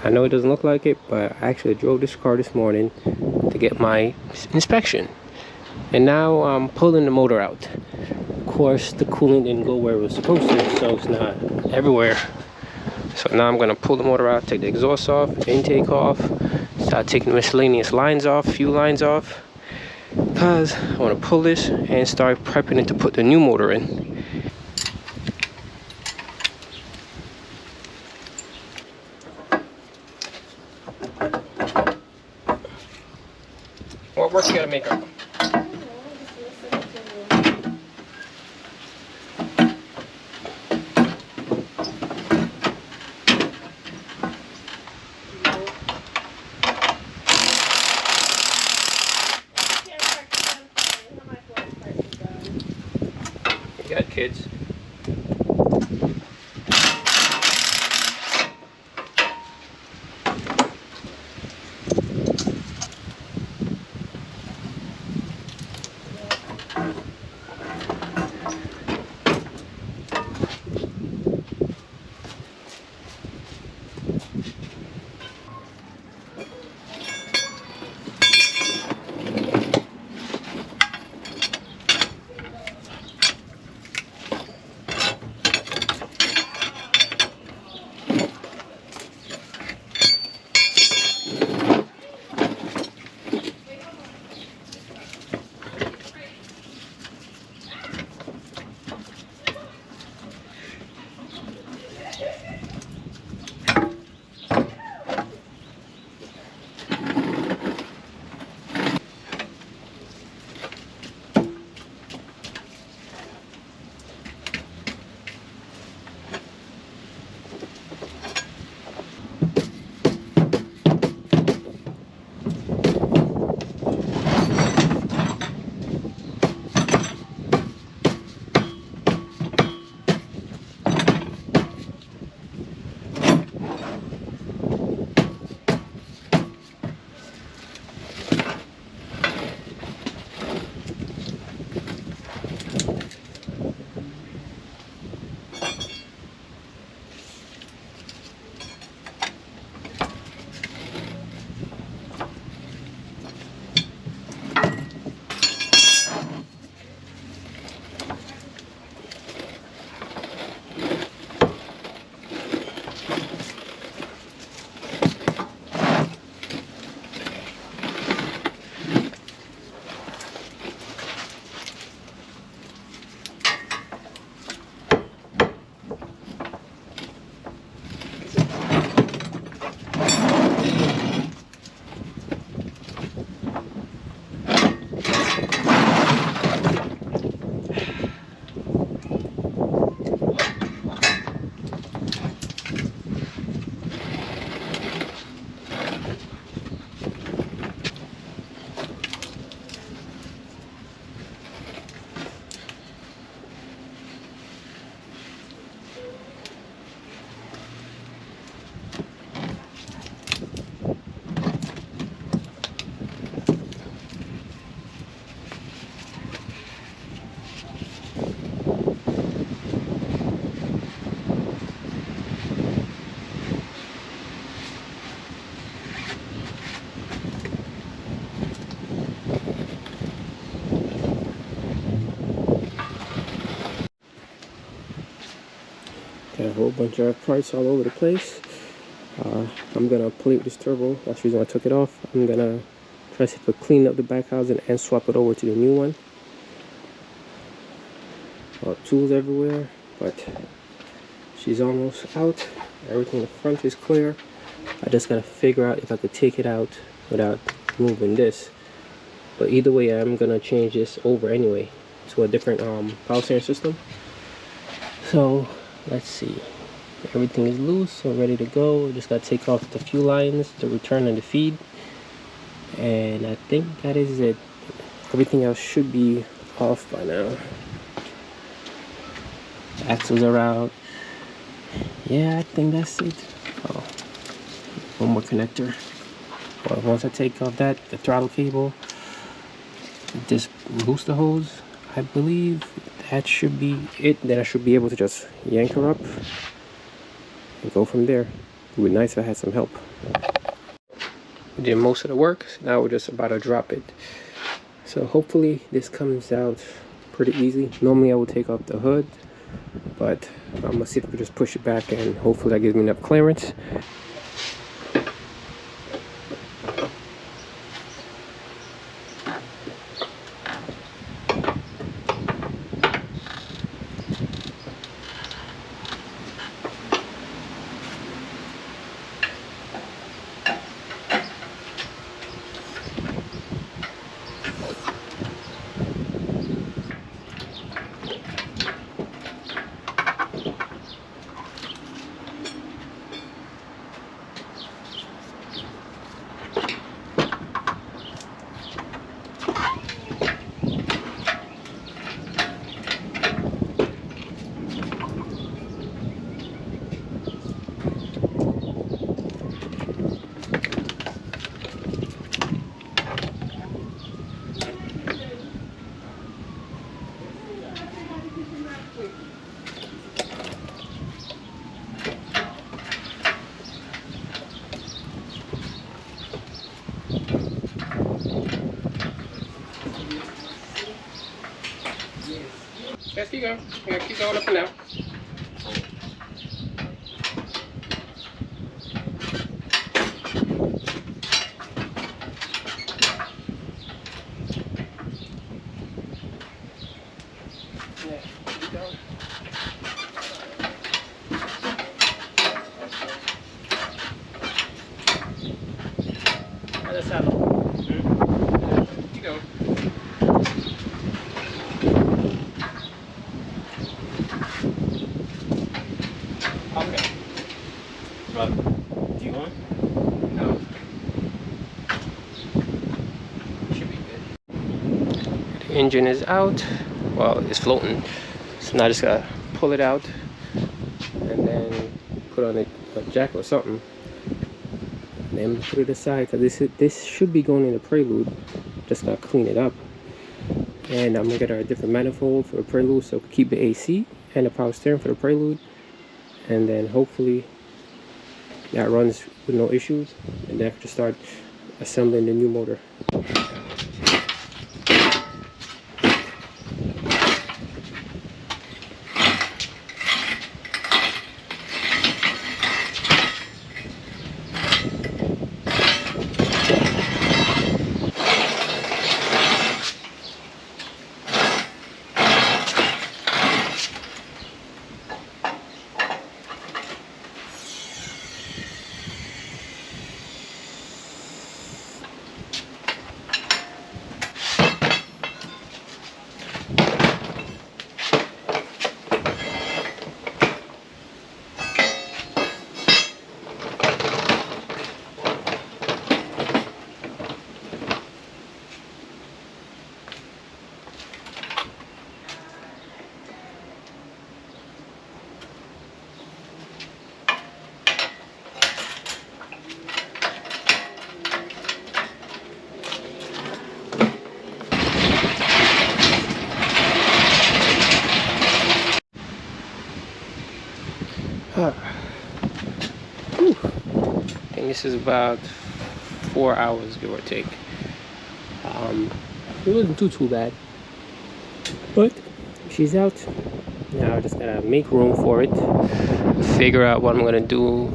I know it doesn't look like it, but I actually drove this car this morning to get my inspection. And now I'm pulling the motor out. Of course, the coolant didn't go where it was supposed to, so it's not everywhere. So now I'm gonna pull the motor out, take the exhaust off, intake off, start taking the miscellaneous lines off, few lines off, because I want to pull this and start prepping it to put the new motor in. What work you gotta make up? You got kids. Got a whole bunch of parts all over the place. I'm gonna pull it with this turbo. That's the reason I took it off. I'm gonna press it to clean up the back housing and swap it over to the new one. Tools everywhere, but she's almost out. Everything in the front is clear. I just gotta figure out if I could take it out without moving this. But either way, I'm gonna change this over anyway to a different power steering system. So let's see, everything is loose, so ready to go. Just gotta take off the few lines, the return and the feed, and I think that is it. Everything else should be off by now. The axles are out. Yeah, I think that's it. Oh, one more connector. Well, once I take off the throttle cable, this booster hose, I believe that should be it. Then I should be able to just yank her up and go from there. would be nice if I had some help. We did most of the work, so now we're just about to drop it. So hopefully this comes out pretty easy. Normally I would take off the hood, but I'm gonna see if I can just push it back, and hopefully that gives me enough clearance. Let's keep going. We're gonna keep going up and down. Yeah, keep going. Other side. Keep going. Okay. Rob, do you want? No. Should be good. The engine is out. Well, it's floating. So now I just gotta pull it out and then put on a jack or something. And then put it aside, because this should be going in the prelude. Just gotta clean it up. And I'm gonna get a different manifold for the prelude, so keep the AC and the power steering for the prelude. And then hopefully that runs with no issues, and then I have to start assembling the new motor. Whew. I think this is about 4 hours, give or take. It wasn't too bad, but she's out now. I just gotta make room for it, figure out what I'm gonna do